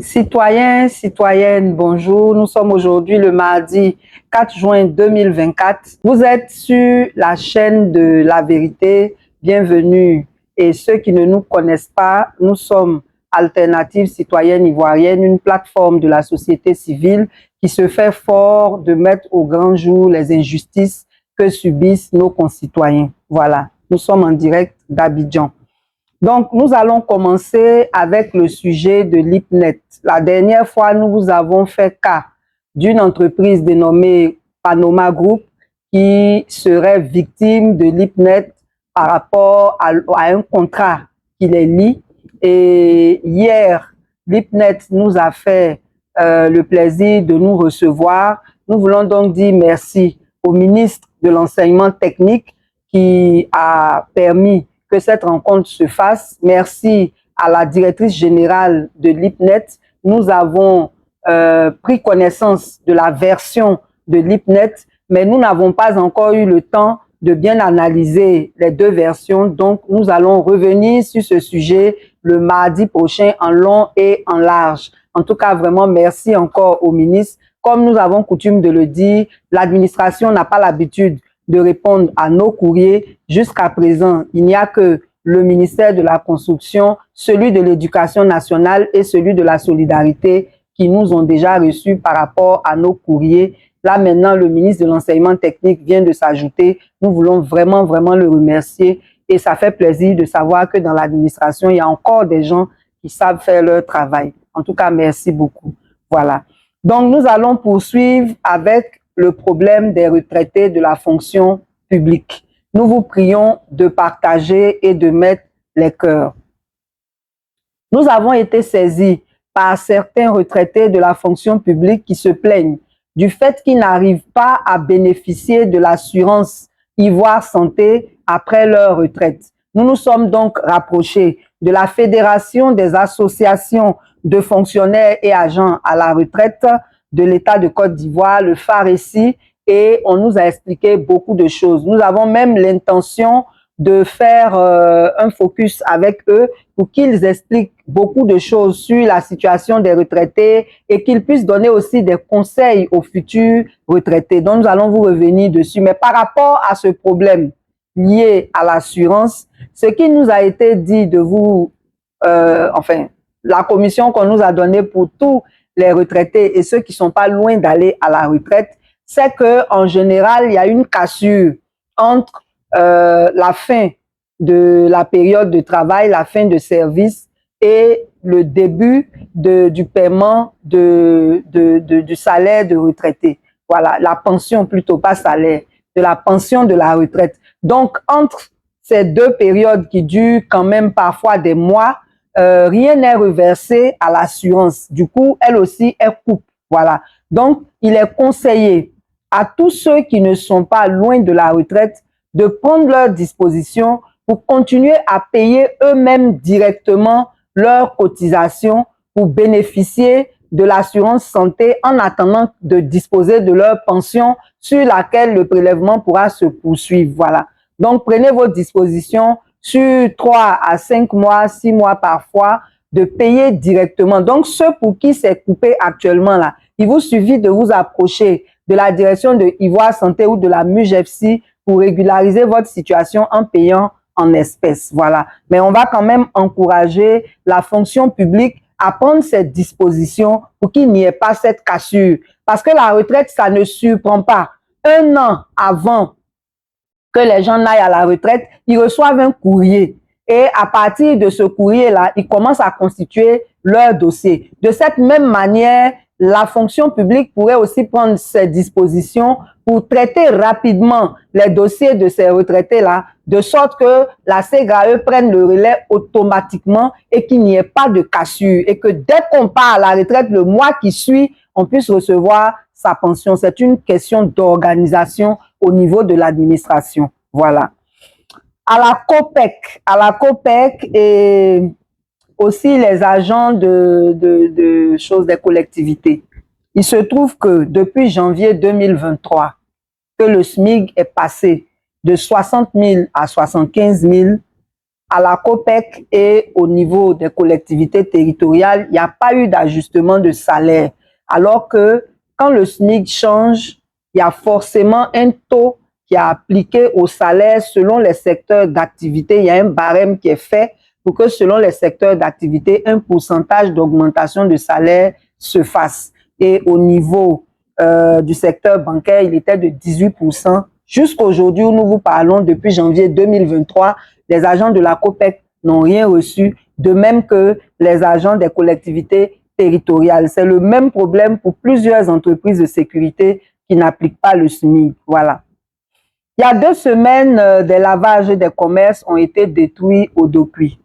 Citoyens, citoyennes, bonjour. Nous sommes aujourd'hui le mardi 4 juin 2024. Vous êtes sur la chaîne de la vérité. Bienvenue. Et ceux qui ne nous connaissent pas, nous sommes Alternative Citoyenne Ivoirienne, une plateforme de la société civile qui se fait fort de mettre au grand jour les injustices que subissent nos concitoyens. Voilà, nous sommes en direct d'Abidjan. Donc, nous allons commencer avec le sujet de l'IPNET. La dernière fois, nous vous avons fait cas d'une entreprise dénommée Panoma Group qui serait victime de l'IPNET par rapport à un contrat qui les lie. Et hier, l'IPNET nous a fait le plaisir de nous recevoir. Nous voulons donc dire merci au ministre de l'Enseignement technique qui a permis que cette rencontre se fasse. Merci à la directrice générale de l'IPNET. Nous avons pris connaissance de la version de l'IPNET, mais nous n'avons pas encore eu le temps de bien analyser les deux versions. Donc, nous allons revenir sur ce sujet le mardi prochain en long et en large. En tout cas, vraiment, merci encore au ministre. Comme nous avons coutume de le dire, l'administration n'a pas l'habitude de répondre à nos courriers. Jusqu'à présent, il n'y a que le ministère de la Construction, celui de l'Éducation nationale et celui de la Solidarité qui nous ont déjà reçus par rapport à nos courriers. Là, maintenant, le ministre de l'Enseignement technique vient de s'ajouter. Nous voulons vraiment, vraiment le remercier et ça fait plaisir de savoir que dans l'administration, il y a encore des gens qui savent faire leur travail. En tout cas, merci beaucoup. Voilà. Donc, nous allons poursuivre avec le problème des retraités de la fonction publique. Nous vous prions de partager et de mettre les cœurs. Nous avons été saisis par certains retraités de la fonction publique qui se plaignent du fait qu'ils n'arrivent pas à bénéficier de l'assurance Ivoire Santé après leur retraite. Nous nous sommes donc rapprochés de la Fédération des associations de fonctionnaires et agents à la retraite de l'État de Côte d'Ivoire, le FARECI, et on nous a expliqué beaucoup de choses. Nous avons même l'intention de faire un focus avec eux pour qu'ils expliquent beaucoup de choses sur la situation des retraités et qu'ils puissent donner aussi des conseils aux futurs retraités. Donc, nous allons vous revenir dessus. Mais par rapport à ce problème lié à l'assurance, ce qui nous a été dit de vous, enfin, la commission qu'on nous a donnée pour tous les retraités et ceux qui ne sont pas loin d'aller à la retraite, c'est qu'en général, il y a une cassure entre la fin de la période de travail, la fin de service et le début du paiement du salaire de retraité. Voilà, la pension plutôt, pas salaire, de la pension de la retraite. Donc, entre ces deux périodes qui durent quand même parfois des mois, rien n'est reversé à l'assurance. Du coup, elle aussi, elle coupe. Voilà. Donc, il est conseillé à tous ceux qui ne sont pas loin de la retraite de prendre leurs dispositions pour continuer à payer eux-mêmes directement leurs cotisations pour bénéficier de l'assurance santé en attendant de disposer de leur pension sur laquelle le prélèvement pourra se poursuivre. Voilà. Donc, prenez vos dispositions sur 3 à 5 mois, 6 mois parfois, de payer directement. Donc, ceux pour qui c'est coupé actuellement là, il vous suffit de vous approcher de la direction de Ivoire Santé ou de la MUGEFSI pour régulariser votre situation en payant en espèces. Voilà. Mais on va quand même encourager la fonction publique à prendre cette disposition pour qu'il n'y ait pas cette cassure. Parce que la retraite, ça ne surprend pas. Un an avant que les gens n'aillent à la retraite, ils reçoivent un courrier. Et à partir de ce courrier-là, ils commencent à constituer leur dossier. De cette même manière, la fonction publique pourrait aussi prendre ses dispositions pour traiter rapidement les dossiers de ces retraités-là, de sorte que la CGAE prenne le relais automatiquement et qu'il n'y ait pas de cassure. Et que dès qu'on part à la retraite, le mois qui suit, on puisse recevoir sa pension. C'est une question d'organisation au niveau de l'administration. Voilà. À la COPEC et aussi les agents de choses des collectivités. Il se trouve que depuis janvier 2023, que le SMIC est passé de 60 000 à 75 000, à la COPEC et au niveau des collectivités territoriales, il n'y a pas eu d'ajustement de salaire. Alors que quand le SMIC change, il y a forcément un taux qui est appliqué au salaire selon les secteurs d'activité. Il y a un barème qui est fait pour que selon les secteurs d'activité, un pourcentage d'augmentation de salaire se fasse. Et au niveau du secteur bancaire, il était de 18%. Jusqu'aujourd'hui où nous vous parlons, depuis janvier 2023, les agents de la COPEC n'ont rien reçu, de même que les agents des collectivités territoriales. C'est le même problème pour plusieurs entreprises de sécurité qui n'appliquent pas le SMIC. Voilà. Il y a 2 semaines, des lavages des commerces ont été détruits au Dokuy.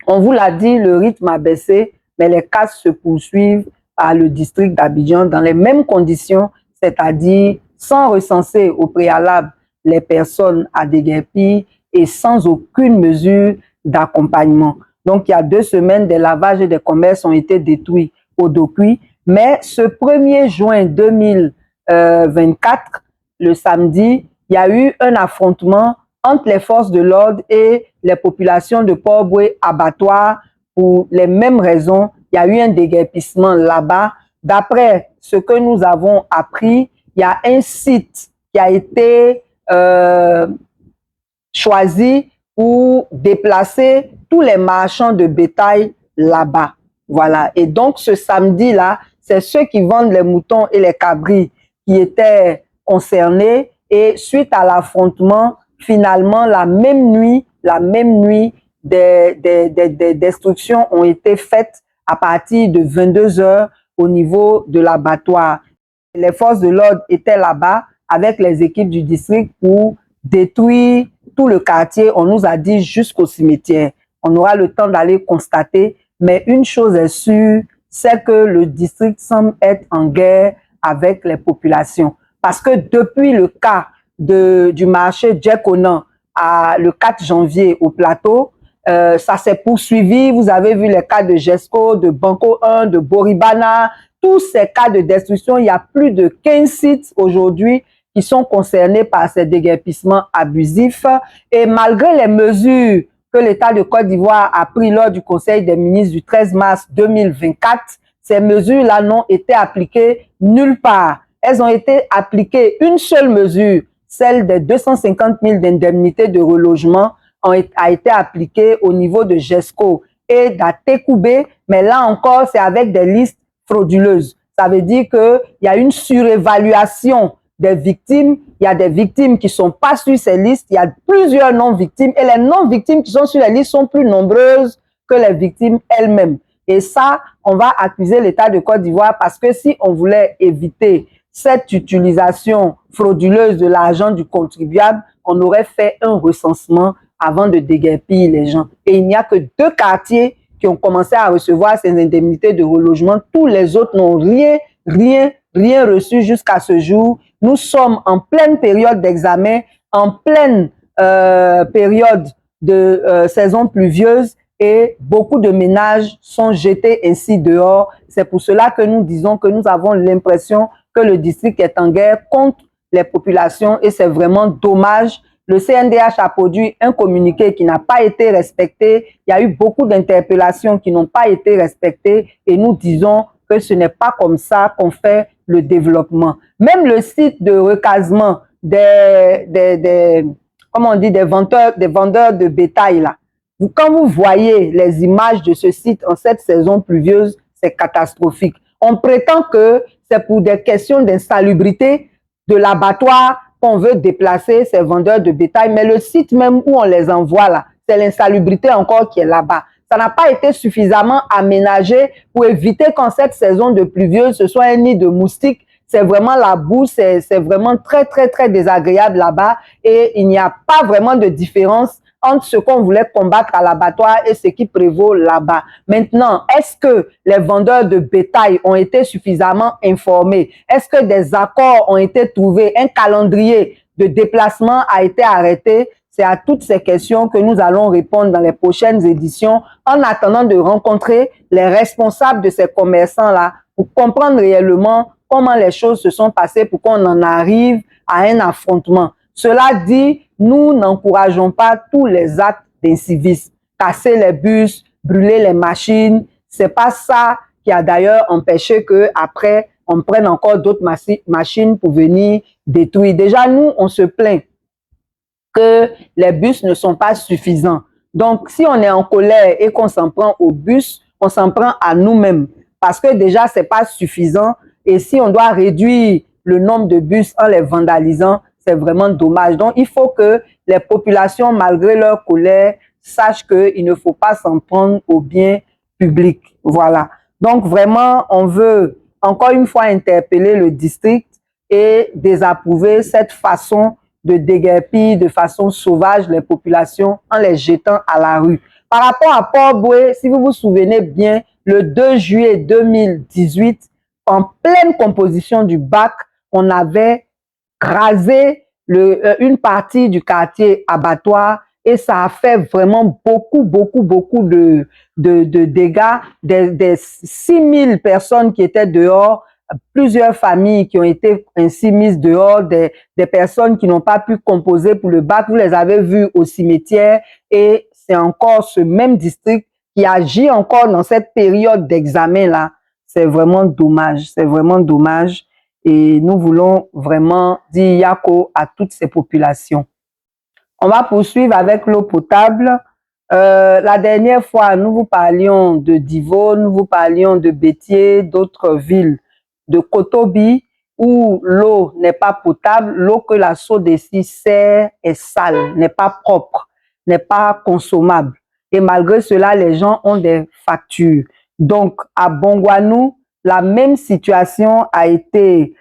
On vous l'a dit, le rythme a baissé, mais les casses se poursuivent à le district d'Abidjan dans les mêmes conditions, c'est-à-dire sans recenser au préalable les personnes à déguerpir et sans aucune mesure d'accompagnement. Donc, il y a 2 semaines, des lavages et des commerces ont été détruits au Dokuy, mais ce 1er juin 2024, le samedi, il y a eu un affrontement entre les forces de l'ordre et les populations de Port-Boué abattoir pour les mêmes raisons. Il y a eu un déguerpissement là-bas. D'après ce que nous avons appris, il y a un site qui a été choisi pour déplacer tous les marchands de bétail là-bas. Voilà. Et donc, ce samedi-là, c'est ceux qui vendent les moutons et les cabris qui étaient concernés. Et suite à l'affrontement, finalement, la même nuit, des destructions ont été faites à partir de 22 h au niveau de l'abattoir. Les forces de l'ordre étaient là-bas avec les équipes du district pour détruire tout le quartier. On nous a dit jusqu'au cimetière. On aura le temps d'aller constater. Mais une chose est sûre, c'est que le district semble être en guerre avec les populations. Parce que depuis le cas du marché Djekonan le 4 janvier au plateau, ça s'est poursuivi. Vous avez vu les cas de Gesco, de Banco 1, de Boribana, tous ces cas de destruction. Il y a plus de 15 sites aujourd'hui qui sont concernés par ces déguerpissements abusifs. Et malgré les mesures que l'État de Côte d'Ivoire a prises lors du Conseil des ministres du 13 mars 2024, ces mesures-là n'ont été appliquées nulle part. Elles ont été appliquées, une seule mesure, celle des 250 000 d'indemnités de relogement, a été appliquée au niveau de Gesco et d'Atekoubé, mais là encore, c'est avec des listes frauduleuses. Ça veut dire qu'il y a une surévaluation des victimes. Il y a des victimes qui ne sont pas sur ces listes. Il y a plusieurs non-victimes et les non-victimes qui sont sur les listes sont plus nombreuses que les victimes elles-mêmes. Et ça, on va accuser l'État de Côte d'Ivoire parce que si on voulait éviter cette utilisation frauduleuse de l'argent du contribuable, on aurait fait un recensement avant de déguerpir les gens. Et il n'y a que 2 quartiers qui ont commencé à recevoir ces indemnités de relogement. Tous les autres n'ont rien reçu jusqu'à ce jour. Nous sommes en pleine période d'examen, en pleine période de saison pluvieuse et beaucoup de ménages sont jetés ainsi dehors. C'est pour cela que nous disons que nous avons l'impression que le district est en guerre contre les populations et c'est vraiment dommage. Le CNDH a produit un communiqué qui n'a pas été respecté. Il y a eu beaucoup d'interpellations qui n'ont pas été respectées et nous disons que ce n'est pas comme ça qu'on fait le développement. Même le site de recasement des vendeurs de bétail là. Quand vous voyez les images de ce site en cette saison pluvieuse, c'est catastrophique. On prétend que c'est pour des questions d'insalubrité de l'abattoir qu'on veut déplacer ces vendeurs de bétail, mais le site même où on les envoie là, c'est l'insalubrité encore qui est là-bas. Ça n'a pas été suffisamment aménagé pour éviter qu'en cette saison de pluvieuse, ce soit un nid de moustiques. C'est vraiment la boue, c'est vraiment très désagréable là-bas et il n'y a pas vraiment de différence entre ce qu'on voulait combattre à l'abattoir et ce qui prévaut là-bas. Maintenant, est-ce que les vendeurs de bétail ont été suffisamment informés? Est-ce que des accords ont été trouvés? Un calendrier de déplacement a été arrêté? C'est à toutes ces questions que nous allons répondre dans les prochaines éditions en attendant de rencontrer les responsables de ces commerçants-là pour comprendre réellement comment les choses se sont passées pour qu'on en arrive à un affrontement. Cela dit, nous n'encourageons pas tous les actes d'incivisme. Casser les bus, brûler les machines, c'est pas ça qui a d'ailleurs empêché que après on prenne encore d'autres machines pour venir détruire. Déjà, nous, on se plaint que les bus ne sont pas suffisants. Donc, si on est en colère et qu'on s'en prend au bus, on s'en prend à nous-mêmes parce que déjà, c'est pas suffisant. Et si on doit réduire le nombre de bus en les vandalisant, c'est vraiment dommage. Donc, il faut que les populations, malgré leur colère, sachent qu'il ne faut pas s'en prendre au bien public. Voilà. Donc, vraiment, on veut encore une fois interpeller le district et désapprouver cette façon de déguerpir de façon sauvage les populations en les jetant à la rue. Par rapport à Port-Boué, si vous vous souvenez bien, le 2 juillet 2018, en pleine composition du bac, on avait rasé une partie du quartier abattoir et ça a fait vraiment beaucoup de dégâts. Des 6000 personnes qui étaient dehors, plusieurs familles qui ont été ainsi mises dehors, des personnes qui n'ont pas pu composer pour le bac, vous les avez vues au cimetière et c'est encore ce même district qui agit encore dans cette période d'examen-là. C'est vraiment dommage, c'est vraiment dommage et nous voulons vraiment dire Yako à toutes ces populations. On va poursuivre avec l'eau potable. La dernière fois, nous vous parlions de Divo, nous vous parlions de Bétier, d'autres villes de Kotobi où l'eau n'est pas potable, l'eau que la SODECI sert est sale, n'est pas propre, n'est pas consommable. Et malgré cela, les gens ont des factures. Donc, à Bongouanou, la même situation a été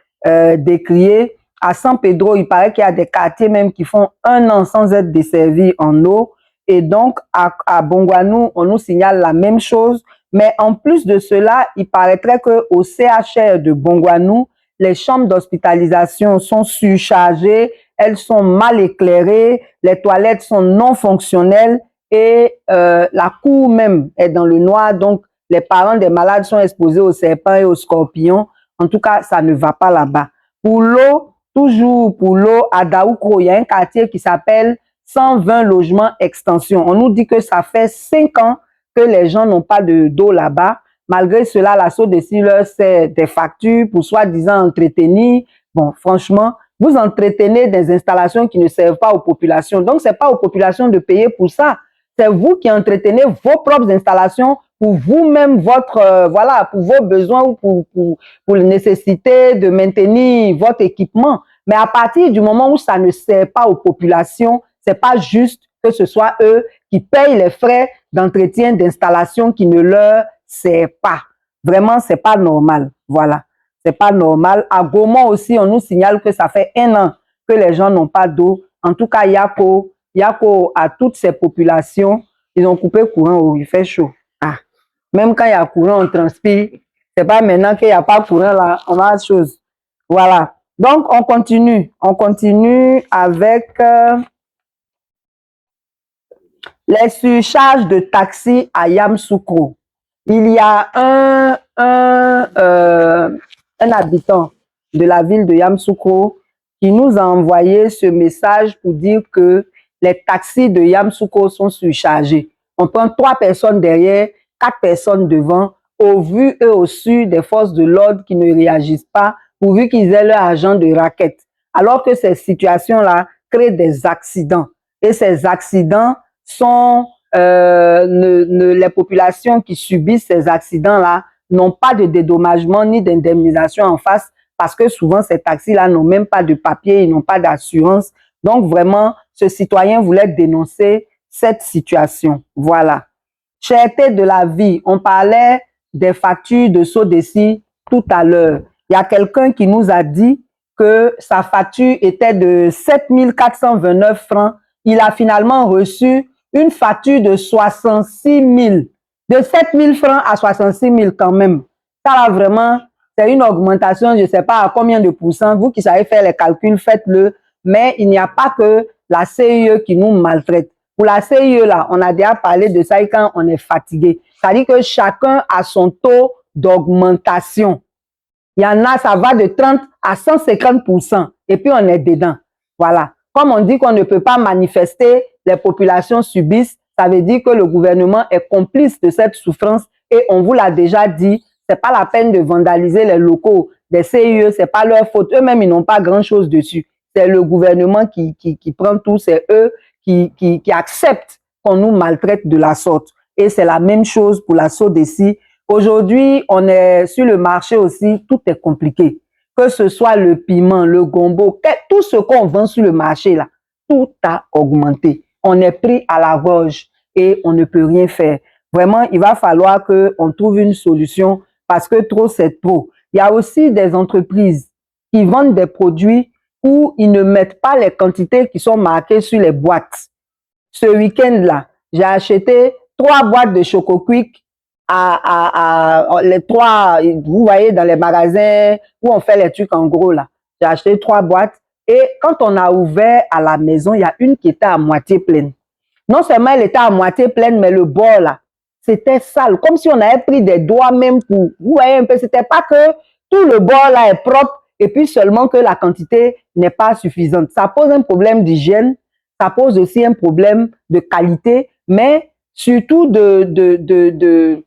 décriée. À San Pedro, il paraît qu'il y a des quartiers même qui font 1 an sans être desservis en eau. Et donc, à Bongouanou, on nous signale la même chose. Mais en plus de cela, il paraîtrait qu'au CHR de Bongouanou, les chambres d'hospitalisation sont surchargées, elles sont mal éclairées, les toilettes sont non fonctionnelles et la cour même est dans le noir. Donc, les parents des malades sont exposés aux serpents et aux scorpions. En tout cas, ça ne va pas là-bas. Pour l'eau, toujours pour l'eau, à Daoukro, il y a un quartier qui s'appelle 120 logements extension. On nous dit que ça fait 5 ans que les gens n'ont pas d'eau là-bas. Malgré cela, la SODECI leur sert des factures pour soi-disant entretenir. Bon, franchement, vous entretenez des installations qui ne servent pas aux populations. Donc, ce n'est pas aux populations de payer pour ça. C'est vous qui entretenez vos propres installations pour vous-même, voilà, pour vos besoins ou pour les nécessités de maintenir votre équipement. Mais à partir du moment où ça ne sert pas aux populations, c'est pas juste que ce soit eux qui payent les frais d'entretien d'installation qui ne leur servent pas. Vraiment, c'est pas normal. Voilà, c'est pas normal. À Gaumont aussi, on nous signale que ça fait 1 an que les gens n'ont pas d'eau. En tout cas, Yako à toutes ces populations, ils ont coupé courant. Oh, il fait chaud. Ah. Même quand il y a courant, on transpire. C'est pas maintenant qu'il n'y a pas courant là, on a chose. Voilà. Donc, on continue. On continue avec les surcharges de taxis à Yamoussoukro. Il y a un habitant de la ville de Yamoussoukro qui nous a envoyé ce message pour dire que les taxis de Yamoussoukro sont surchargés. On prend 3 personnes derrière, 4 personnes devant, au vu et au su des forces de l'ordre qui ne réagissent pas, pourvu qu'ils aient leur agent de raquette. Alors que ces situations-là créent des accidents. Et ces accidents sont, les populations qui subissent ces accidents-là n'ont pas de dédommagement ni d'indemnisation en face parce que souvent ces taxis-là n'ont même pas de papier, ils n'ont pas d'assurance. Donc vraiment, ce citoyen voulait dénoncer cette situation. Voilà. Cherté de la vie, on parlait des factures de SODECI tout à l'heure. Il y a quelqu'un qui nous a dit que sa facture était de 7 429 francs. Il a finalement reçu une facture de 66 000. De 7 000 francs à 66 000 quand même. Ça là vraiment, c'est une augmentation, je ne sais pas à combien de pourcents. Vous qui savez faire les calculs, faites-le. Mais il n'y a pas que la CIE qui nous maltraite. Pour la CIE, là, on a déjà parlé de ça quand on est fatigué. C'est-à-dire que chacun a son taux d'augmentation. Il y en a, ça va de 30 à 150%. Et puis, on est dedans. Voilà. Comme on dit qu'on ne peut pas manifester, les populations subissent, ça veut dire que le gouvernement est complice de cette souffrance et on vous l'a déjà dit, c'est pas la peine de vandaliser les locaux des CIE, c'est pas leur faute. Eux-mêmes, ils n'ont pas grand-chose dessus. C'est le gouvernement qui prend tout, c'est eux qui acceptent qu'on nous maltraite de la sorte. Et c'est la même chose pour la SODECI. Aujourd'hui, on est sur le marché aussi, tout est compliqué. Que ce soit le piment, le gombo, tout ce qu'on vend sur le marché, là, tout a augmenté. On est pris à la gorge et on ne peut rien faire. Vraiment, il va falloir qu'on trouve une solution parce que trop, c'est trop. Il y a aussi des entreprises qui vendent des produits où ils ne mettent pas les quantités qui sont marquées sur les boîtes. Ce week-end-là, j'ai acheté 3 boîtes de Choco Quick les 3, vous voyez, dans les magasins où on fait les trucs en gros là. J'ai acheté 3 boîtes et quand on a ouvert à la maison, il y a une qui était à moitié pleine. Non seulement elle était à moitié pleine, mais le bord là, c'était sale, comme si on avait pris des doigts même pour, vous voyez un peu, c'était pas que tout le bord là est propre et puis seulement que la quantité n'est pas suffisante. Ça pose un problème d'hygiène, ça pose aussi un problème de qualité, mais surtout de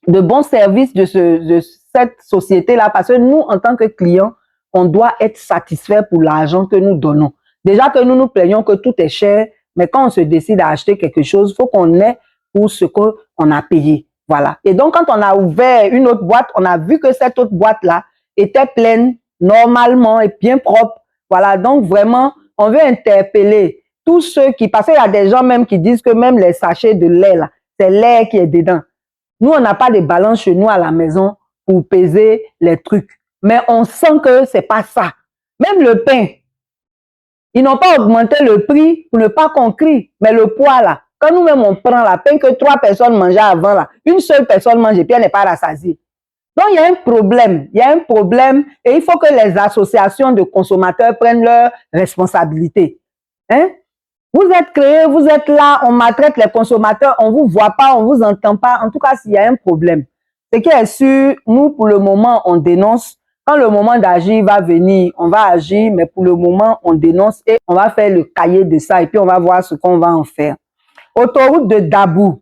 bons services de cette société-là, parce que nous, en tant que clients, on doit être satisfait pour l'argent que nous donnons. Déjà que nous nous plaignons que tout est cher, mais quand on se décide à acheter quelque chose, il faut qu'on ait pour ce qu'on a payé. Voilà. Et donc, quand on a ouvert une autre boîte, on a vu que cette autre boîte-là était pleine, normalement et bien propre. Voilà. Donc, vraiment, on veut interpeller tous ceux qui... Parce qu'il y a des gens même qui disent que même les sachets de lait, là, c'est l'air qui est dedans. Nous, on n'a pas de balance chez nous à la maison pour peser les trucs. Mais on sent que c'est pas ça. Même le pain, ils n'ont pas augmenté le prix pour ne pas qu'on crie. Mais le poids, là, quand nous-mêmes on prend la pain que 3 personnes mangeaient avant, là, une seule personne mange et puis elle n'est pas rassasiée. Donc, il y a un problème. Il y a un problème et il faut que les associations de consommateurs prennent leurs responsabilités. Hein? Vous êtes créés, vous êtes là, on maltraite les consommateurs, on ne vous voit pas, on ne vous entend pas. En tout cas, s'il y a un problème. Ce qui est sûr, nous, pour le moment, on dénonce. Quand le moment d'agir va venir, on va agir, mais pour le moment, on dénonce et on va faire le cahier de ça et puis on va voir ce qu'on va en faire. Autoroute de Dabou.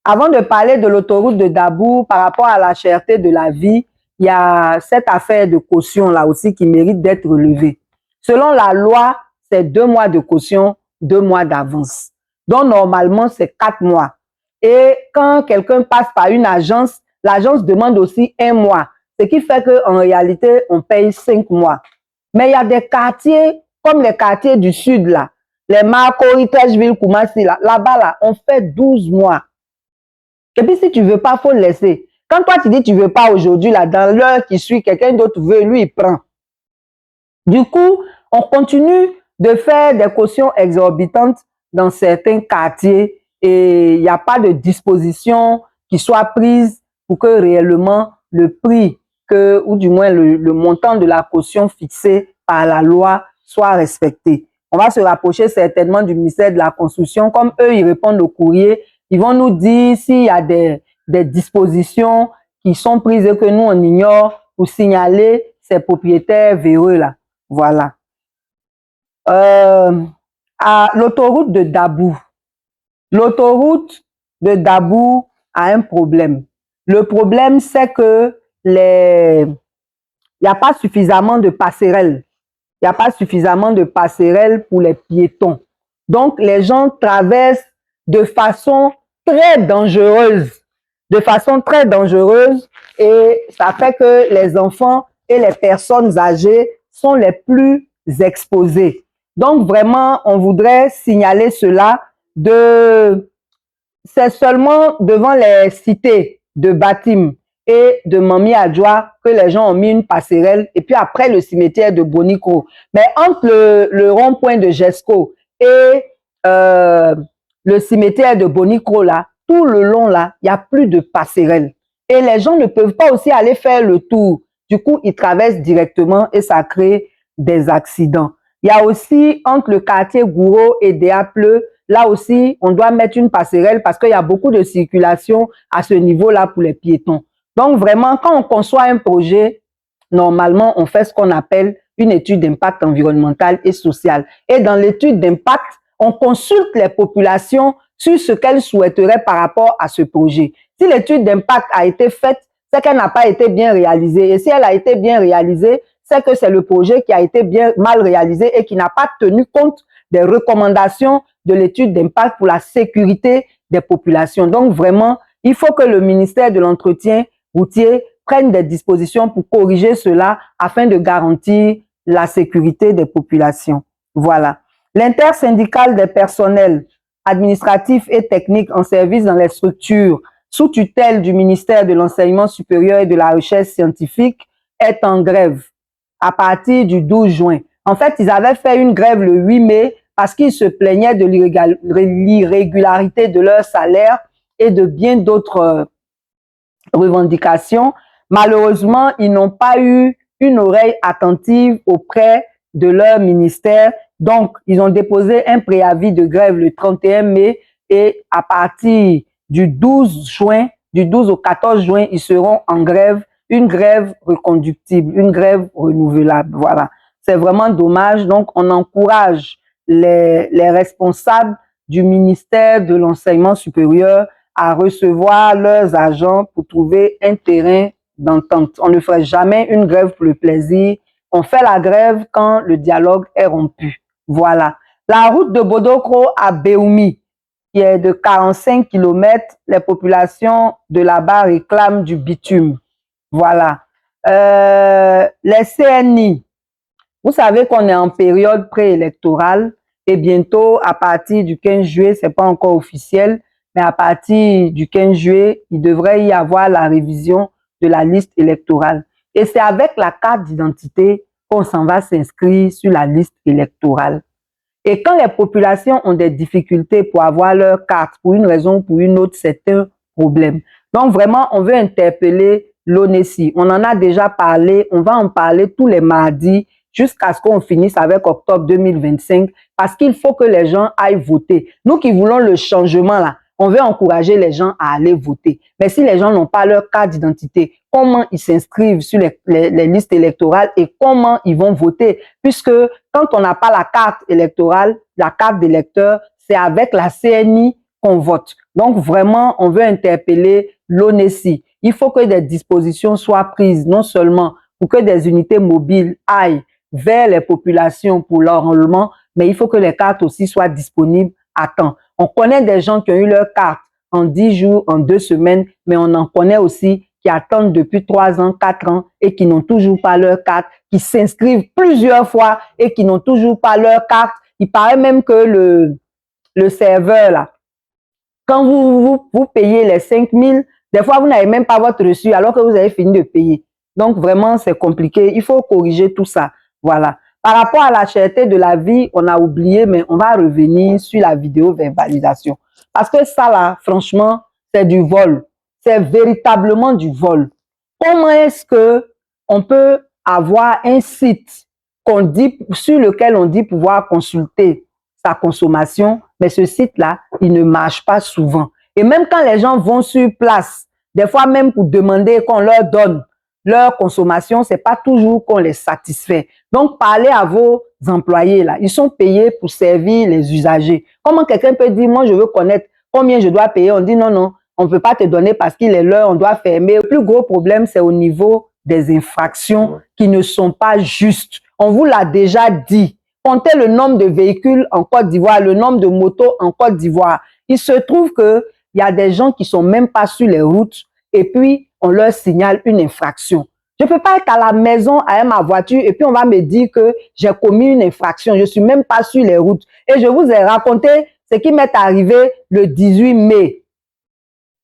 Avant de parler de l'autoroute de Dabou, par rapport à la cherté de la vie, il y a cette affaire de caution là aussi qui mérite d'être relevée. Selon la loi, c'est 2 mois de caution, 2 mois d'avance. Donc, normalement, c'est 4 mois. Et quand quelqu'un passe par une agence, l'agence demande aussi 1 mois. Ce qui fait qu'en réalité, on paye 5 mois. Mais il y a des quartiers, comme les quartiers du sud, là, les Marcory, Trècheville, Koumassi, là-bas, là, on fait 12 mois. Et puis, si tu ne veux pas, il faut le laisser. Quand toi, tu dis que tu ne veux pas aujourd'hui, là, dans l'heure qui suit, quelqu'un d'autre veut, lui, il prend. Du coup, on continue de faire des cautions exorbitantes dans certains quartiers et il n'y a pas de disposition qui soit prise pour que réellement le prix ou du moins le montant de la caution fixé par la loi soit respecté. On va se rapprocher certainement du ministère de la Construction. Comme eux, ils répondent au courrier, ils vont nous dire s'il y a des dispositions qui sont prises et que nous, on ignore pour signaler ces propriétaires véreux là. Voilà. À l'autoroute de Dabou. L'autoroute de Dabou a un problème. Le problème, c'est que il n'y a pas suffisamment de passerelles. Il n'y a pas suffisamment de passerelles pour les piétons. Donc, les gens traversent de façon très dangereuse. De façon très dangereuse. Et ça fait que les enfants et les personnes âgées sont les plus exposés. Donc, vraiment, on voudrait signaler cela. C'est seulement devant les cités de Batim et de Mami Adjoa que les gens ont mis une passerelle et puis après le cimetière de Bonikro. Mais entre le rond-point de Jesco et le cimetière de Bonikro, là, tout le long, là, il n'y a plus de passerelle. Et les gens ne peuvent pas aussi aller faire le tour. Du coup, ils traversent directement et ça crée des accidents. Il y a aussi entre le quartier Gouro et Déapleu, là aussi, on doit mettre une passerelle parce qu'il y a beaucoup de circulation à ce niveau-là pour les piétons. Donc, vraiment, quand on conçoit un projet, normalement, on fait ce qu'on appelle une étude d'impact environnemental et social. Et dans l'étude d'impact, on consulte les populations sur ce qu'elle souhaiterait par rapport à ce projet. Si l'étude d'impact a été faite, c'est qu'elle n'a pas été bien réalisée. Et si elle a été bien réalisée, c'est que c'est le projet qui a été bien mal réalisé et qui n'a pas tenu compte des recommandations de l'étude d'impact pour la sécurité des populations. Donc vraiment, il faut que le ministère de l'Entretien routier prenne des dispositions pour corriger cela afin de garantir la sécurité des populations. Voilà. L'intersyndicale des personnels administratifs et techniques en service dans les structures sous tutelle du ministère de l'Enseignement supérieur et de la Recherche scientifique est en grève à partir du 12 juin. En fait, ils avaient fait une grève le 8 mai parce qu'ils se plaignaient de l'irrégularité de leur salaire et de bien d'autres revendications. Malheureusement, ils n'ont pas eu une oreille attentive auprès de leur ministère. Donc, ils ont déposé un préavis de grève le 31 mai et à partir du 12 juin, du 12 au 14 juin, ils seront en grève, une grève reconductible, une grève renouvelable. Voilà. C'est vraiment dommage. Donc, on encourage les responsables du ministère de l'Enseignement supérieur à recevoir leurs agents pour trouver un terrain d'entente. On ne ferait jamais une grève pour le plaisir. On fait la grève quand le dialogue est rompu. Voilà. La route de Bodokro à Béoumi, qui est de 45 km, les populations de là-bas réclament du bitume. Voilà. Les CNI, vous savez qu'on est en période préélectorale et bientôt, à partir du 15 juillet, c'est pas encore officiel, mais à partir du 15 juillet, il devrait y avoir la révision de la liste électorale. Et c'est avec la carte d'identité qu'on s'en va s'inscrire sur la liste électorale. Et quand les populations ont des difficultés pour avoir leur carte, pour une raison ou pour une autre, c'est un problème. Donc vraiment, on veut interpeller l'ONESI. On en a déjà parlé, on va en parler tous les mardis jusqu'à ce qu'on finisse avec octobre 2025 parce qu'il faut que les gens aillent voter. Nous qui voulons le changement là, on veut encourager les gens à aller voter. Mais si les gens n'ont pas leur carte d'identité, comment ils s'inscrivent sur les listes électorales et comment ils vont voter? Puisque quand on n'a pas la carte électorale, la carte d'électeur, c'est avec la CNI qu'on vote. Donc vraiment, on veut interpeller l'ONESI. Il faut que des dispositions soient prises, non seulement pour que des unités mobiles aillent vers les populations pour l'enrôlement, mais il faut que les cartes aussi soient disponibles à temps. On connaît des gens qui ont eu leur carte en 10 jours, en 2 semaines, mais on en connaît aussi qui attendent depuis 3 ans, 4 ans et qui n'ont toujours pas leur carte, qui s'inscrivent plusieurs fois et qui n'ont toujours pas leur carte. Il paraît même que le serveur, là, quand vous payez les 5 000, des fois, vous n'avez même pas votre reçu alors que vous avez fini de payer. Donc, vraiment, c'est compliqué. Il faut corriger tout ça. Voilà. Par rapport à la cherté de la vie, on a oublié, mais on va revenir sur la vidéo-verbalisation. Parce que ça, là, franchement, c'est du vol. C'est véritablement du vol. Comment est-ce que on peut avoir un site qu'on dit, sur lequel on dit pouvoir consulter sa consommation, mais ce site-là, il ne marche pas souvent. Et même quand les gens vont sur place, des fois même pour demander qu'on leur donne leur consommation, c'est pas toujours qu'on les satisfait. Donc, parlez à vos employés, là. Ils sont payés pour servir les usagers. Comment quelqu'un peut dire, moi, je veux connaître combien je dois payer? On dit, non, non, on ne peut pas te donner parce qu'il est l'heure, on doit fermer. Le plus gros problème, c'est au niveau des infractions qui ne sont pas justes. On vous l'a déjà dit. Comptez le nombre de véhicules en Côte d'Ivoire, le nombre de motos en Côte d'Ivoire. Il se trouve qu'il y a des gens qui sont même pas sur les routes et puis on leur signale une infraction. Je ne peux pas être à la maison avec ma voiture et puis on va me dire que j'ai commis une infraction. Je ne suis même pas sur les routes. Et je vous ai raconté ce qui m'est arrivé le 18 mai.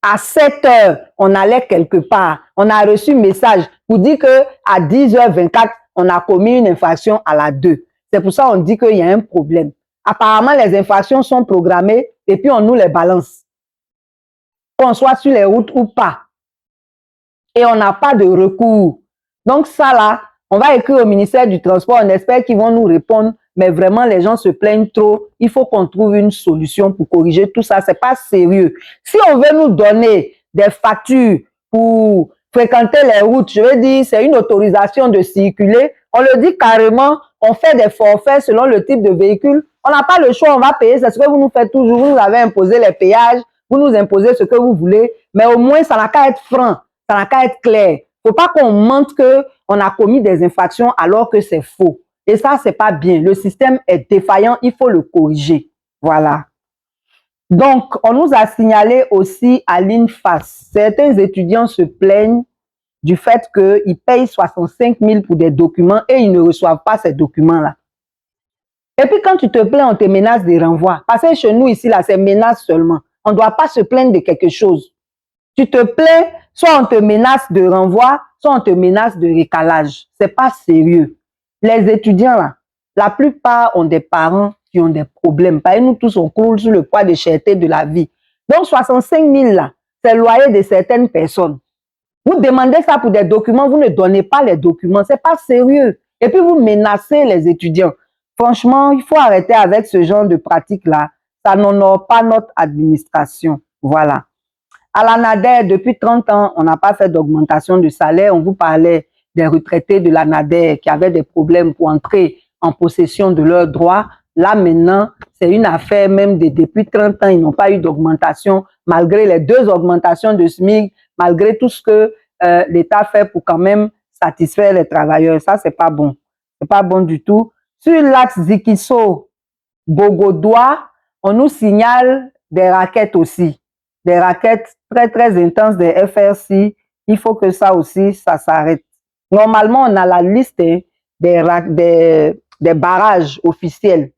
À 7 heures, on allait quelque part. On a reçu un message pour dire qu'à 10h24, on a commis une infraction à la 2. C'est pour ça qu'on dit qu'il y a un problème. Apparemment, les infractions sont programmées et puis on nous les balance. Qu'on soit sur les routes ou pas. Et on n'a pas de recours. Donc ça là, on va écrire au ministère du Transport, on espère qu'ils vont nous répondre, mais vraiment les gens se plaignent trop. Il faut qu'on trouve une solution pour corriger tout ça, c'est pas sérieux. Si on veut nous donner des factures pour fréquenter les routes, je veux dire, c'est une autorisation de circuler, on le dit carrément, on fait des forfaits selon le type de véhicule On n'a pas le choix, on va payer. C'est ce que vous nous faites toujours. Vous nous avez imposé les péages, vous nous imposez ce que vous voulez, mais au moins, ça n'a qu'à être franc, ça n'a qu'à être clair. Il ne faut pas qu'on mente qu'on a commis des infractions alors que c'est faux. Et ça, c'est pas bien. Le système est défaillant, il faut le corriger. Voilà. Donc, on nous a signalé aussi à l'INFAS, certains étudiants se plaignent du fait qu'ils payent 65 000 pour des documents et ils ne reçoivent pas ces documents-là. Et puis, quand tu te plains, on te menace de renvoi. Parce que chez nous, ici, là, c'est menace seulement. On ne doit pas se plaindre de quelque chose. Tu te plains, soit on te menace de renvoi, soit on te menace de récalage. C'est pas sérieux. Les étudiants, là, la plupart ont des parents qui ont des problèmes. Parce que nous tous, on coule sous le poids de cherté de la vie. Donc, 65 000, là, c'est le loyer de certaines personnes. Vous demandez ça pour des documents, vous ne donnez pas les documents. C'est pas sérieux. Et puis, vous menacez les étudiants. Franchement, il faut arrêter avec ce genre de pratique-là. Ça n'honore pas notre administration. Voilà. À la NADER, depuis 30 ans, on n'a pas fait d'augmentation de salaire. On vous parlait des retraités de la NADER qui avaient des problèmes pour entrer en possession de leurs droits. Là, maintenant, c'est une affaire même depuis 30 ans, ils n'ont pas eu d'augmentation, malgré les 2 augmentations de SMIC, malgré tout ce que l'État fait pour quand même satisfaire les travailleurs. Ça, c'est pas bon. C'est pas bon du tout. Sur l'axe Zikiso-Bogodois, on nous signale des raquettes aussi. Des raquettes très, très intenses des FRC. Il faut que ça aussi, ça s'arrête. Normalement, on a la liste des barrages officiels.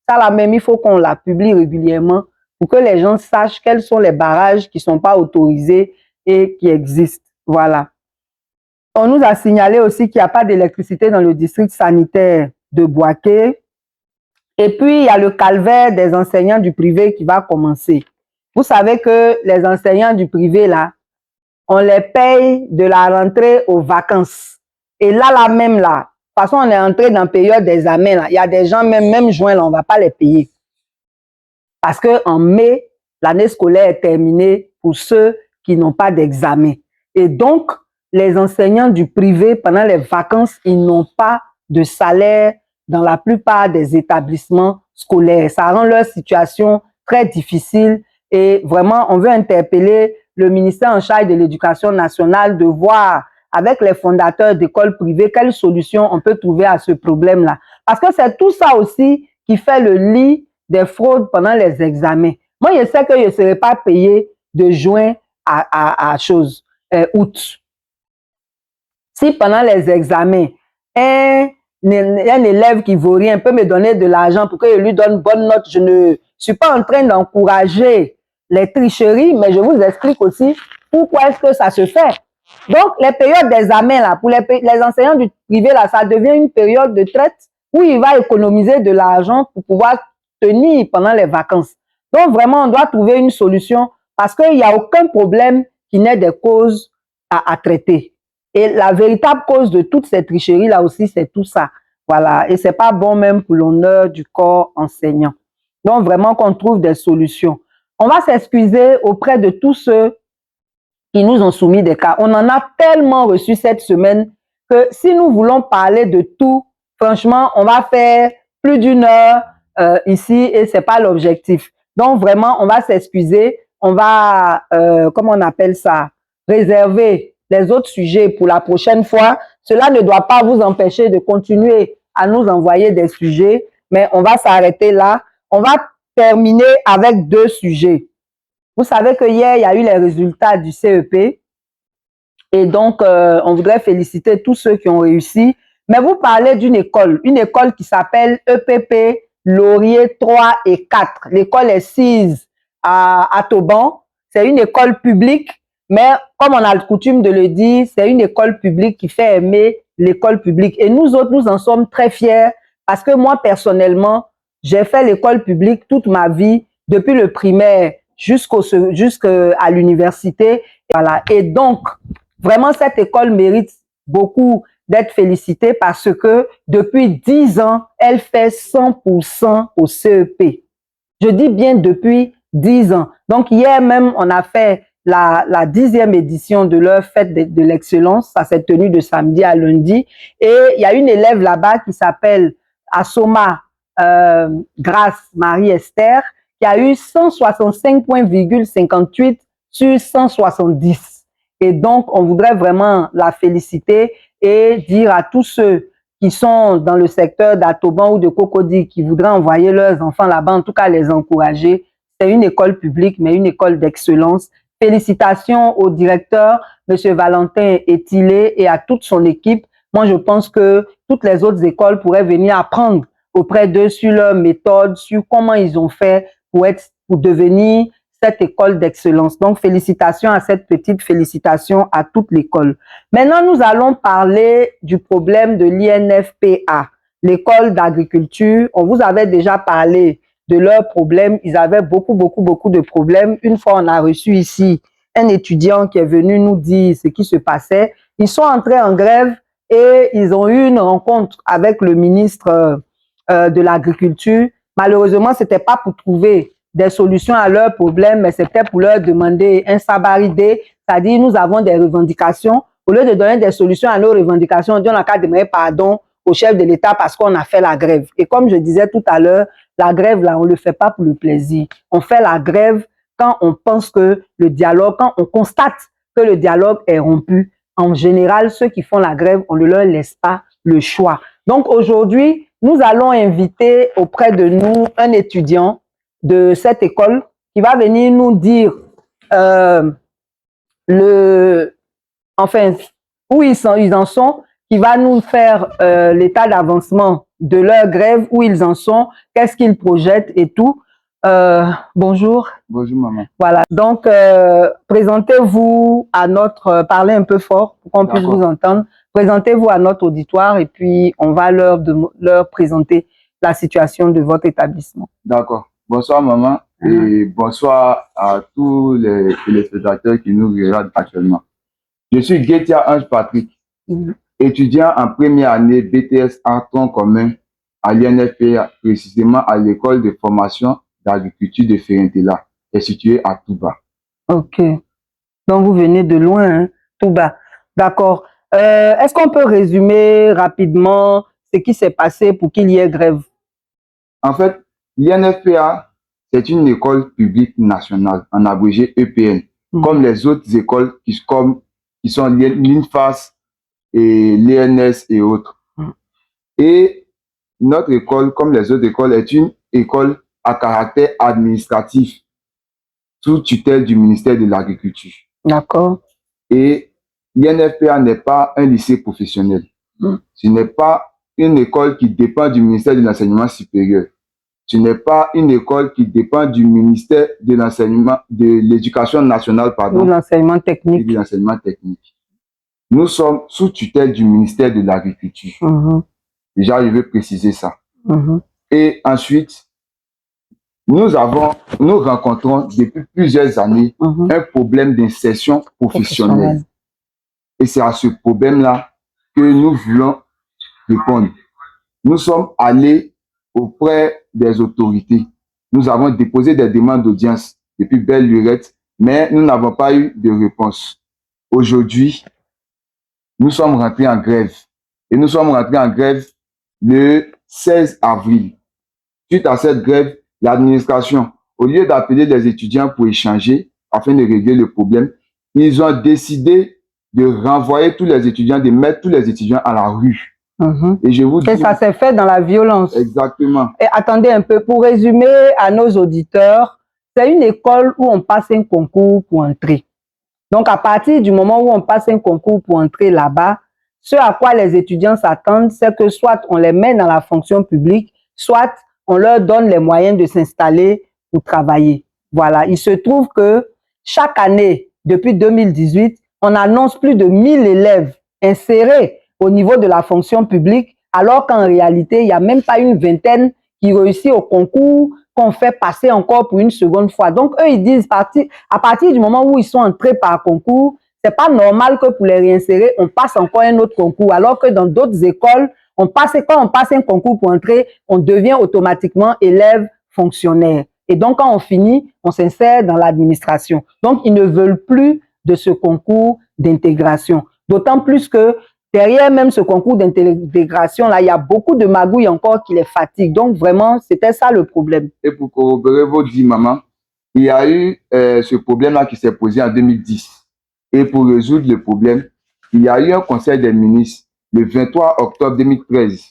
Ça, là même, il faut qu'on la publie régulièrement pour que les gens sachent quels sont les barrages qui ne sont pas autorisés et qui existent. Voilà. On nous a signalé aussi qu'il n'y a pas d'électricité dans le district sanitaire de Bouaké. Et puis, il y a le calvaire des enseignants du privé qui va commencer. Vous savez que les enseignants du privé, là, on les paye de la rentrée aux vacances. Et là même, là, de toute façon, on est entré dans la période d'examen, là. Il y a des gens, même juin, là, on ne va pas les payer. Parce qu'en mai, l'année scolaire est terminée pour ceux qui n'ont pas d'examen. Et donc, les enseignants du privé, pendant les vacances, ils n'ont pas de salaire dans la plupart des établissements scolaires. Ça rend leur situation très difficile et vraiment, on veut interpeller le ministère en charge de l'Éducation nationale de voir avec les fondateurs d'écoles privées quelle solution on peut trouver à ce problème-là. Parce que c'est tout ça aussi qui fait le lit des fraudes pendant les examens. Moi, je sais que je ne serai pas payé de juin à août. Si pendant les examens, un élève qui ne vaut rien peut me donner de l'argent pour que je lui donne bonne note, je ne suis pas en train d'encourager les tricheries, mais je vous explique aussi pourquoi est-ce que ça se fait. Donc, les périodes d'examen, là, pour les enseignants du privé, là, ça devient une période de traite où il va économiser de l'argent pour pouvoir tenir pendant les vacances. Donc, vraiment, on doit trouver une solution parce qu'il n'y a aucun problème qui n'ait des causes à traiter. Et la véritable cause de toutes ces tricheries, là aussi, c'est tout ça. Voilà. Et c'est pas bon même pour l'honneur du corps enseignant. Donc, vraiment qu'on trouve des solutions. On va s'excuser auprès de tous ceux qui nous ont soumis des cas. On en a tellement reçu cette semaine que si nous voulons parler de tout, franchement, on va faire plus d'1 heure ici et c'est pas l'objectif. Donc, vraiment, on va s'excuser. On va, comment on appelle ça, réserver les autres sujets pour la prochaine fois. Cela ne doit pas vous empêcher de continuer à nous envoyer des sujets, mais on va s'arrêter là. On va terminer avec 2 sujets. Vous savez que hier, il y a eu les résultats du CEP et donc on voudrait féliciter tous ceux qui ont réussi. Mais vous parlez d'une école qui s'appelle EPP Laurier 3 et 4. L'école est sise à Toban. C'est une école publique, mais comme on a le coutume de le dire, c'est une école publique qui fait aimer l'école publique. Et nous autres, nous en sommes très fiers parce que moi, personnellement, j'ai fait l'école publique toute ma vie, depuis le primaire jusqu'à l'université. Voilà. Et donc, vraiment, cette école mérite beaucoup d'être félicitée parce que depuis 10 ans, elle fait 100% au CEP. Je dis bien depuis 10 ans. Donc, hier même, on a fait la 10e édition de leur fête de l'excellence. Ça s'est tenu de samedi à lundi. Et il y a une élève là-bas qui s'appelle Assoma Grâce Marie-Esther, qui a eu 165,58 sur 170. Et donc, on voudrait vraiment la féliciter et dire à tous ceux qui sont dans le secteur d'Atoban ou de Cocody, qui voudraient envoyer leurs enfants là-bas, en tout cas les encourager. C'est une école publique, mais une école d'excellence. Félicitations au directeur, M. Valentin Etilé, et à toute son équipe. Moi, je pense que toutes les autres écoles pourraient venir apprendre auprès d'eux sur leur méthode, sur comment ils ont fait pour devenir cette école d'excellence. Donc, félicitations à cette petite, félicitations à toute l'école. Maintenant, nous allons parler du problème de l'INFPA, l'école d'agriculture. On vous avait déjà parlé de leurs problèmes. Ils avaient beaucoup de problèmes. Une fois, on a reçu ici un étudiant qui est venu nous dire ce qui se passait. Ils sont entrés en grève et ils ont eu une rencontre avec le ministre de l'Agriculture. Malheureusement, ce n'était pas pour trouver des solutions à leurs problèmes, mais c'était pour leur demander un sabaridé, c'est-à-dire nous avons des revendications. Au lieu de donner des solutions à nos revendications, on dit on a qu'à demander pardon au chef de l'État parce qu'on a fait la grève. Et comme je disais tout à l'heure, la grève, là, on ne le fait pas pour le plaisir. On fait la grève quand on pense que le dialogue, quand on constate que le dialogue est rompu. En général, ceux qui font la grève, on ne leur laisse pas le choix. Donc aujourd'hui, nous allons inviter auprès de nous un étudiant de cette école qui va venir nous dire où ils en sont, qui va nous faire l'état d'avancement de leur grève, où ils en sont, qu'est-ce qu'ils projettent et tout. Bonjour. Bonjour maman. Voilà, donc présentez-vous à notre, parlez un peu fort pour qu'on puisse vous entendre. Présentez-vous à notre auditoire et puis on va leur présenter la situation de votre établissement. D'accord. Bonsoir maman et bonsoir à tous les téléspectateurs qui nous regardent actuellement. Je suis Guetia Ange Patrick, étudiant en première année BTS Art Tronc commun à l'INFPA, précisément à l'école de formation d'agriculture de Ferentella, est située à Touba. Ok. Donc vous venez de loin, hein? Touba. D'accord. Est-ce qu'on peut résumer rapidement ce qui s'est passé pour qu'il y ait grève? En fait, l'INFPA, c'est une école publique nationale, en abrégé EPN, comme les autres écoles qui sont l'INFAS et l'ENS et autres. Et notre école, comme les autres écoles, est une école à caractère administratif, sous tutelle du ministère de l'Agriculture. D'accord. Et l'INFPA n'est pas un lycée professionnel. Ce n'est pas une école qui dépend du ministère de l'Enseignement supérieur. Ce n'est pas une école qui dépend du ministère de l'Enseignement, de l'Éducation nationale, pardon. Ou l'enseignement technique. Et de l'enseignement technique. Nous sommes sous tutelle du ministère de l'Agriculture. Déjà, je veux préciser ça. Et ensuite, nous rencontrons depuis plusieurs années un problème d'insertion professionnelle. Et c'est à ce problème-là que nous voulons répondre. Nous sommes allés auprès des autorités. Nous avons déposé des demandes d'audience depuis belle lurette, mais nous n'avons pas eu de réponse. Aujourd'hui, nous sommes rentrés en grève. Et nous sommes rentrés en grève le 16 avril. Suite à cette grève, l'administration, au lieu d'appeler les étudiants pour échanger afin de régler le problème, ils ont décidé de renvoyer tous les étudiants, de mettre tous les étudiants à la rue. Et je vous dis... Et ça s'est fait dans la violence. Exactement. Et attendez un peu, pour résumer à nos auditeurs, c'est une école où on passe un concours pour entrer. Donc, à partir du moment où on passe un concours pour entrer là-bas, ce à quoi les étudiants s'attendent, c'est que soit on les met dans la fonction publique, soit on leur donne les moyens de s'installer pour travailler. Voilà, il se trouve que chaque année, depuis 2018, on annonce plus de 1000 élèves insérés au niveau de la fonction publique, alors qu'en réalité, il n'y a même pas une vingtaine qui réussit au concours qu'on fait passer encore pour une seconde fois. Donc, eux, ils disent, à partir du moment où ils sont entrés par concours, c'est pas normal que pour les réinsérer, on passe encore un autre concours, alors que dans d'autres écoles, quand on passe un concours pour entrer, on devient automatiquement élève fonctionnaire. Et donc, quand on finit, on s'insère dans l'administration. Donc, ils ne veulent plus de ce concours d'intégration. D'autant plus que derrière même ce concours d'intégration-là, il y a beaucoup de magouilles encore qui les fatiguent. Donc, vraiment, c'était ça le problème. Et pour corroborer vos dires, maman, il y a eu ce problème-là qui s'est posé en 2010. Et pour résoudre le problème, il y a eu un conseil des ministres le 23 octobre 2013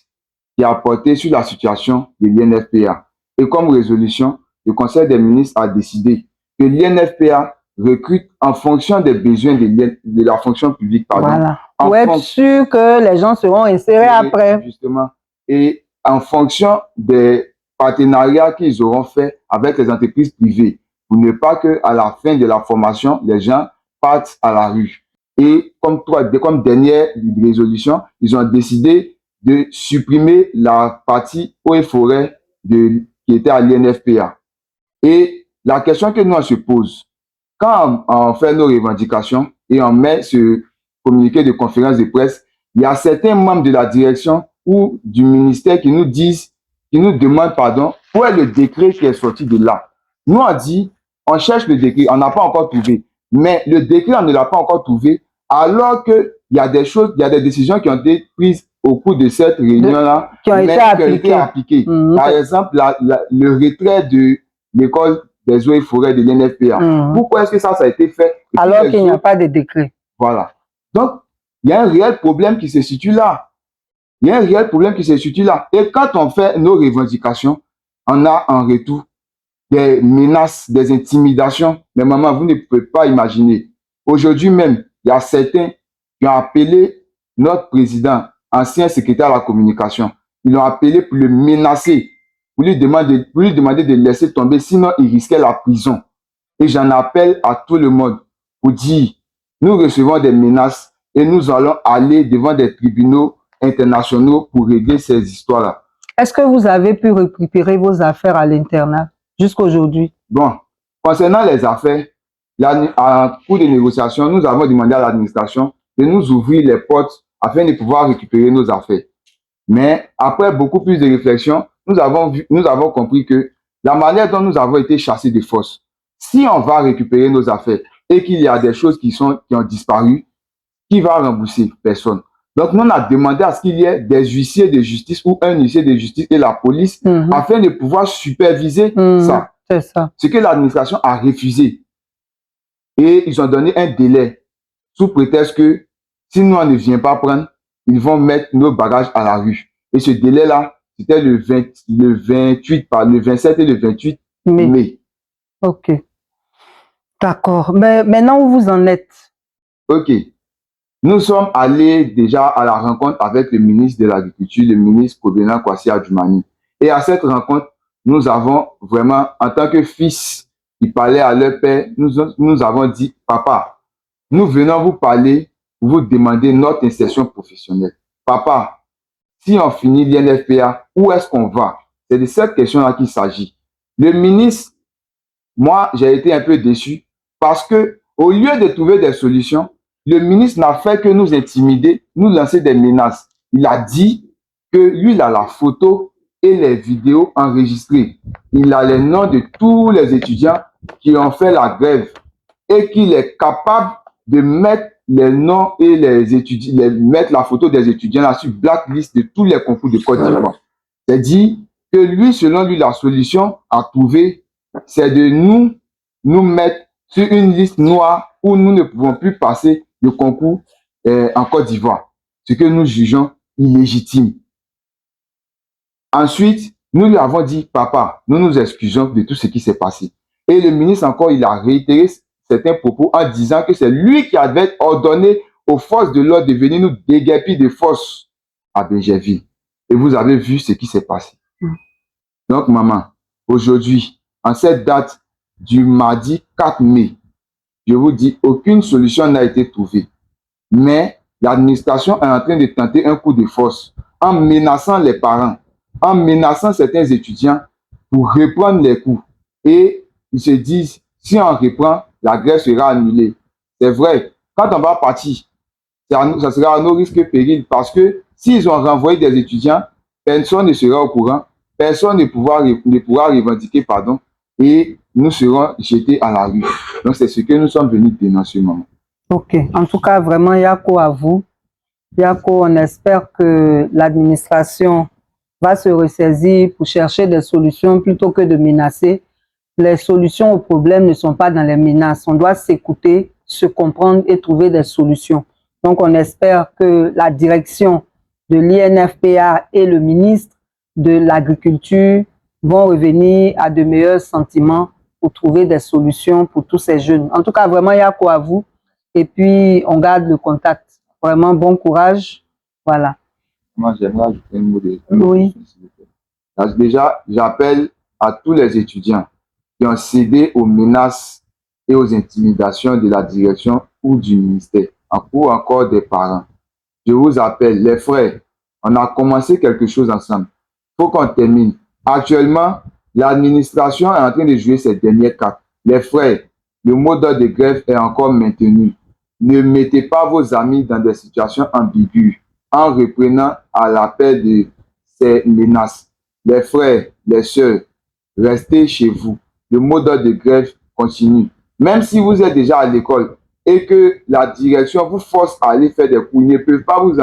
qui a porté sur la situation de l'INFPA. Et comme résolution, le conseil des ministres a décidé que l'INFPA recrute en fonction des besoins de la fonction publique. Pardon, voilà. Pour être sûr que les gens seront insérés après. Justement. Et en fonction des partenariats qu'ils auront fait avec les entreprises privées, pour ne pas qu'à la fin de la formation, les gens partent à la rue. Et comme dernière résolution, ils ont décidé de supprimer la partie eau et forêt qui était à l'INFPA. Et la question que nous on se pose, quand on fait nos revendications et on met ce communiqué de conférence de presse, il y a certains membres de la direction ou du ministère qui nous demandent pardon, où est le décret qui est sorti de là. Nous on dit, on cherche le décret, on n'a pas encore trouvé. Mais le décret, on ne l'a pas encore trouvé, alors qu'il y a des choses, il y a des décisions qui ont été prises au cours de cette réunion-là, qui ont été appliquées. Par exemple, le retrait de l'école des eaux et forêts de l'INFPA. Pourquoi est-ce que ça a été fait? Alors qu'il n'y a pas de décret. Voilà. Donc, il y a un réel problème qui se situe là. Il y a un réel problème qui se situe là. Et quand on fait nos revendications, on a en retour des menaces, des intimidations. Mais maman, vous ne pouvez pas imaginer. Aujourd'hui même, il y a certains qui ont appelé notre président, ancien secrétaire à la communication. Ils l'ont appelé pour le menacer, pour lui demander de laisser tomber, sinon il risquait la prison. Et j'en appelle à tout le monde pour dire, nous recevons des menaces et nous allons aller devant des tribunaux internationaux pour régler ces histoires-là. Est-ce que vous avez pu récupérer vos affaires à l'internat jusqu'à aujourd'hui? Bon, concernant les affaires, en cours de négociation, nous avons demandé à l'administration de nous ouvrir les portes afin de pouvoir récupérer nos affaires. Mais après beaucoup plus de réflexion, nous avons compris que la manière dont nous avons été chassés de force, si on va récupérer nos affaires et qu'il y a des choses qui ont disparu, qui va rembourser? Personne. Donc, nous, on a demandé à ce qu'il y ait des huissiers de justice ou un huissier de justice et la police afin de pouvoir superviser ça. C'est ça. Ce que l'administration a refusé. Et ils ont donné un délai sous prétexte que si nous, on ne vient pas prendre, ils vont mettre nos bagages à la rue. Et ce délai-là, c'était le 27 et le 28 mai. Ok. D'accord. Mais maintenant, où vous en êtes? Ok. Nous sommes allés déjà à la rencontre avec le ministre de l'Agriculture, le ministre Kobena Kwasi Adjumani. Et à cette rencontre, nous avons vraiment, en tant que fils qui parlaient à leur père, nous avons dit, papa, nous venons vous parler, vous demander notre insertion professionnelle. Papa, si on finit l'INFPA, où est-ce qu'on va? C'est de cette question-là qu'il s'agit. Le ministre, moi, j'ai été un peu déçu parce que au lieu de trouver des solutions, le ministre n'a fait que nous intimider, nous lancer des menaces. Il a dit que lui, il a la photo et les vidéos enregistrées. Il a les noms de tous les étudiants qui ont fait la grève et qu'il est capable de mettre les noms et mettre la photo des étudiants là sur blacklist de tous les concours de Côte d'Ivoire. C'est-à-dire que lui, selon lui, la solution à trouver, c'est de nous mettre sur une liste noire où nous ne pouvons plus passer le concours en Côte d'Ivoire, ce que nous jugeons illégitime. Ensuite, nous lui avons dit, papa, nous nous excusons de tout ce qui s'est passé. Et le ministre encore, il a réitéré certains propos en disant que c'est lui qui avait ordonné aux forces de l'ordre de venir nous déguerpir de force à Bégerville. Et vous avez vu ce qui s'est passé. Donc, maman, aujourd'hui, en cette date du mardi 4 mai, je vous dis, aucune solution n'a été trouvée. Mais l'administration est en train de tenter un coup de force en menaçant les parents, en menaçant certains étudiants pour reprendre les cours. Et ils se disent, si on reprend, la grève sera annulée. C'est vrai, quand on va partir, ça sera à nos risques et périls parce que s'ils ont renvoyé des étudiants, personne ne sera au courant, personne ne pourra revendiquer, pardon, et nous serons jetés à la rue. Donc, c'est ce que nous sommes venus dénoncer, maman. Ok. En tout cas, vraiment, Yako, à vous. Yako, on espère que l'administration va se ressaisir pour chercher des solutions plutôt que de menacer. Les solutions aux problèmes ne sont pas dans les menaces. On doit s'écouter, se comprendre et trouver des solutions. Donc, on espère que la direction de l'INFPA et le ministre de l'Agriculture vont revenir à de meilleurs sentiments pour trouver des solutions pour tous ces jeunes. En tout cas, vraiment, Yako, à vous. Et puis, on garde le contact. Vraiment, bon courage. Voilà. Moi, j'aimerais ajouter un mot de... Oui. Déjà, j'appelle à tous les étudiants qui ont cédé aux menaces et aux intimidations de la direction ou du ministère, ou encore des parents. Je vous appelle, les frères, on a commencé quelque chose ensemble. Il faut qu'on termine. Actuellement, l'administration est en train de jouer ses dernières cartes. Les frères, le mot d'ordre de grève est encore maintenu. Ne mettez pas vos amis dans des situations ambiguës en reprenant à l'appel de ces menaces. Les frères, les sœurs, restez chez vous. Le mot d'ordre de grève continue. Même si vous êtes déjà à l'école et que la direction vous force à aller faire des cours, ils ne peuvent pas vous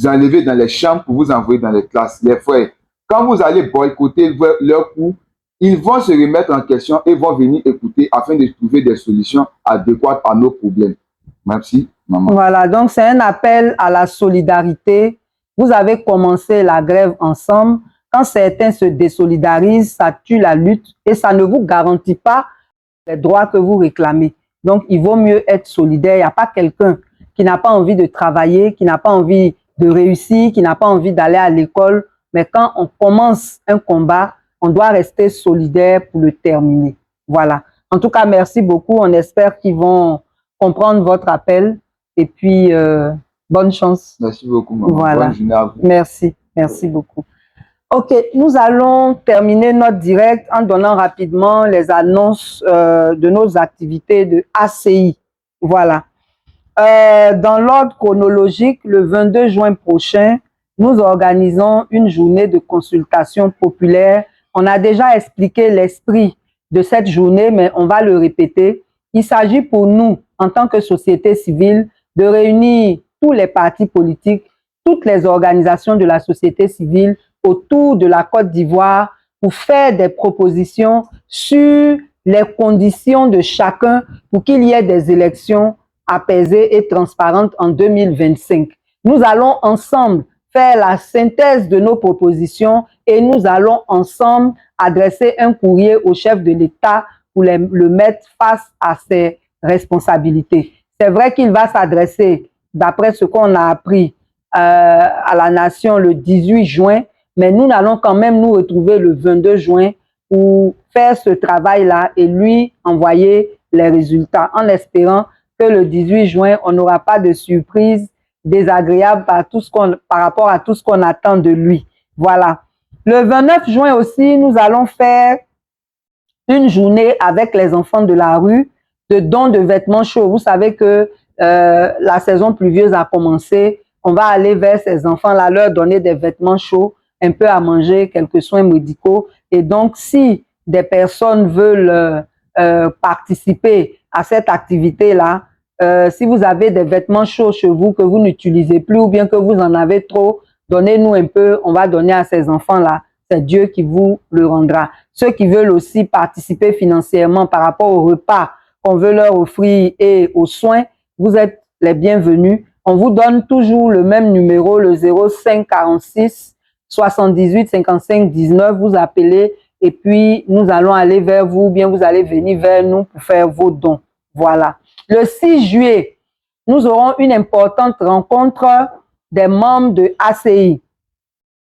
enlever dans les chambres pour vous envoyer dans les classes. Les frères, quand vous allez boycotter leurs cours, ils vont se remettre en question et vont venir écouter afin de trouver des solutions adéquates à nos problèmes. Merci, maman. Voilà, donc c'est un appel à la solidarité. Vous avez commencé la grève ensemble. Quand certains se désolidarisent, ça tue la lutte et ça ne vous garantit pas les droits que vous réclamez. Donc, il vaut mieux être solidaire. Il n'y a pas quelqu'un qui n'a pas envie de travailler, qui n'a pas envie de réussir, qui n'a pas envie d'aller à l'école. Mais quand on commence un combat, on doit rester solidaire pour le terminer. Voilà. En tout cas, merci beaucoup. On espère qu'ils vont comprendre votre appel. Et puis, bonne chance. Merci beaucoup, maman. Voilà. Bonne journée à vous. Merci. Merci beaucoup. Ok, nous allons terminer notre direct en donnant rapidement les annonces de nos activités de ACI. Voilà. Dans l'ordre chronologique, le 22 juin prochain, nous organisons une journée de consultation populaire. On a déjà expliqué l'esprit de cette journée, mais on va le répéter. Il s'agit pour nous, en tant que société civile, de réunir tous les partis politiques, toutes les organisations de la société civile autour de la Côte d'Ivoire pour faire des propositions sur les conditions de chacun pour qu'il y ait des élections apaisées et transparentes en 2025. Nous allons ensemble faire la synthèse de nos propositions et nous allons ensemble adresser un courrier au chef de l'État pour le mettre face à ses responsabilités. C'est vrai qu'il va s'adresser, d'après ce qu'on a appris, à la nation le 18 juin, mais nous allons quand même nous retrouver le 22 juin pour faire ce travail-là et lui envoyer les résultats en espérant que le 18 juin, on n'aura pas de surprise désagréable par rapport à tout ce qu'on attend de lui. Voilà. Le 29 juin aussi, nous allons faire une journée avec les enfants de la rue de dons de vêtements chauds. Vous savez que la saison pluvieuse a commencé. On va aller vers ces enfants-là, leur donner des vêtements chauds, un peu à manger, quelques soins médicaux. Et donc, si des personnes veulent participer à cette activité-là, si vous avez des vêtements chauds chez vous que vous n'utilisez plus ou bien que vous en avez trop, donnez-nous un peu, on va donner à ces enfants-là. C'est Dieu qui vous le rendra. Ceux qui veulent aussi participer financièrement par rapport au repas qu'on veut leur offrir et aux soins, vous êtes les bienvenus. On vous donne toujours le même numéro, le 05 46 78 55 19. Vous appelez et puis nous allons aller vers vous, ou bien vous allez venir vers nous pour faire vos dons. Voilà. Le 6 juillet, nous aurons une importante rencontre des membres de ACI.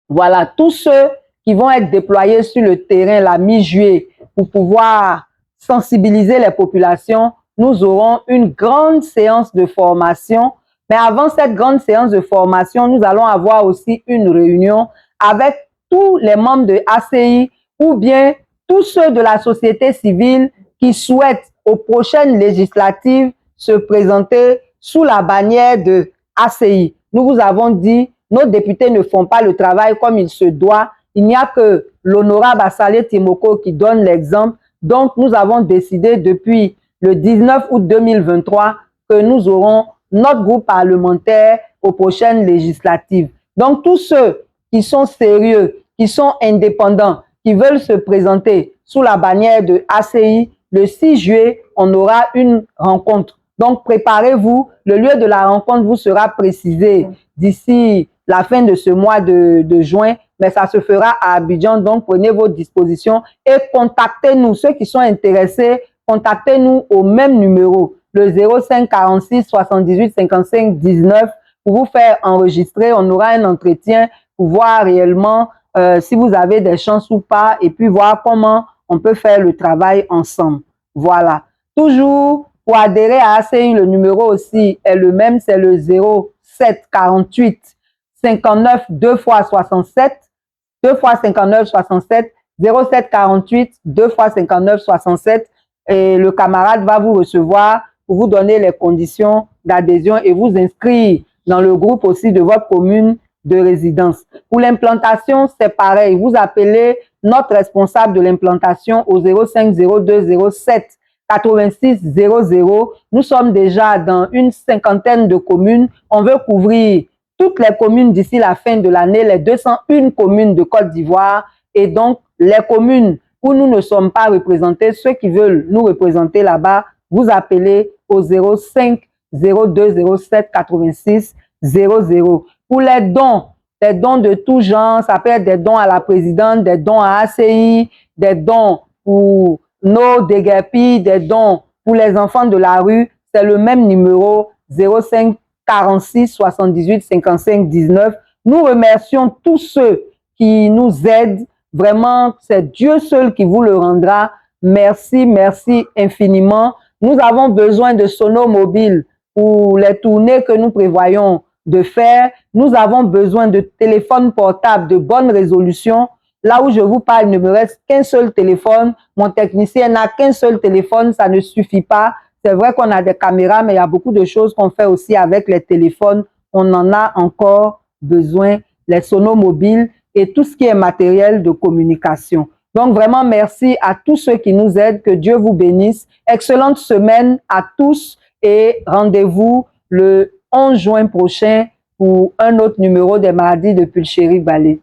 Voilà, tous ceux qui vont être déployés sur le terrain la mi-juillet pour pouvoir sensibiliser les populations. Nous aurons une grande séance de formation. Mais avant cette grande séance de formation, nous allons avoir aussi une réunion avec tous les membres de ACI ou bien tous ceux de la société civile qui souhaitent aux prochaines législatives se présenter sous la bannière de ACI. Nous vous avons dit, nos députés ne font pas le travail comme il se doit. Il n'y a que l'honorable Assalé Timoko qui donne l'exemple. Donc, nous avons décidé depuis le 19 août 2023 que nous aurons notre groupe parlementaire aux prochaines législatives. Donc, tous ceux qui sont sérieux, qui sont indépendants, qui veulent se présenter sous la bannière de ACI, le 6 juillet, on aura une rencontre. Donc, préparez-vous. Le lieu de la rencontre vous sera précisé d'ici la fin de ce mois de juin, mais ça se fera à Abidjan. Donc, prenez vos dispositions et contactez-nous. Ceux qui sont intéressés, contactez-nous au même numéro, le 05 46 78 55 19, pour vous faire enregistrer. On aura un entretien pour voir réellement si vous avez des chances ou pas, et puis voir comment on peut faire le travail ensemble. Voilà. Toujours, pour adhérer à ACI, le numéro aussi est le même, c'est le 07 48 59 2 fois 67, 2 fois 59 67, 07 48 2 fois 59 67, et le camarade va vous recevoir pour vous donner les conditions d'adhésion et vous inscrire dans le groupe aussi de votre commune de résidence. Pour l'implantation, c'est pareil. Vous appelez notre responsable de l'implantation au 05 02 07 86 00. Nous sommes déjà dans une cinquantaine de communes. On veut couvrir toutes les communes d'ici la fin de l'année, les 201 communes de Côte d'Ivoire. Et donc, les communes où nous ne sommes pas représentés, ceux qui veulent nous représenter là-bas, vous appelez au 05 02 07 86 00. Pour les dons de tout genre, ça peut être des dons à la présidente, des dons à ACI, des dons pour nos déguerpis, des dons pour les enfants de la rue, c'est le même numéro, 05 46 78 55 19. Nous remercions tous ceux qui nous aident. Vraiment, c'est Dieu seul qui vous le rendra. Merci, merci infiniment. Nous avons besoin de sonomobiles pour les tournées que nous prévoyons de faire. Nous avons besoin de téléphones portables de bonne résolution. Là où je vous parle, il ne me reste qu'un seul téléphone. Mon technicien n'a qu'un seul téléphone, ça ne suffit pas. C'est vrai qu'on a des caméras, mais il y a beaucoup de choses qu'on fait aussi avec les téléphones. On en a encore besoin, les sonomobiles et tout ce qui est matériel de communication. Donc vraiment, merci à tous ceux qui nous aident. Que Dieu vous bénisse. Excellente semaine à tous et rendez-vous le 11 juin prochain pour un autre numéro des Mardis de Pulchérie Ballet.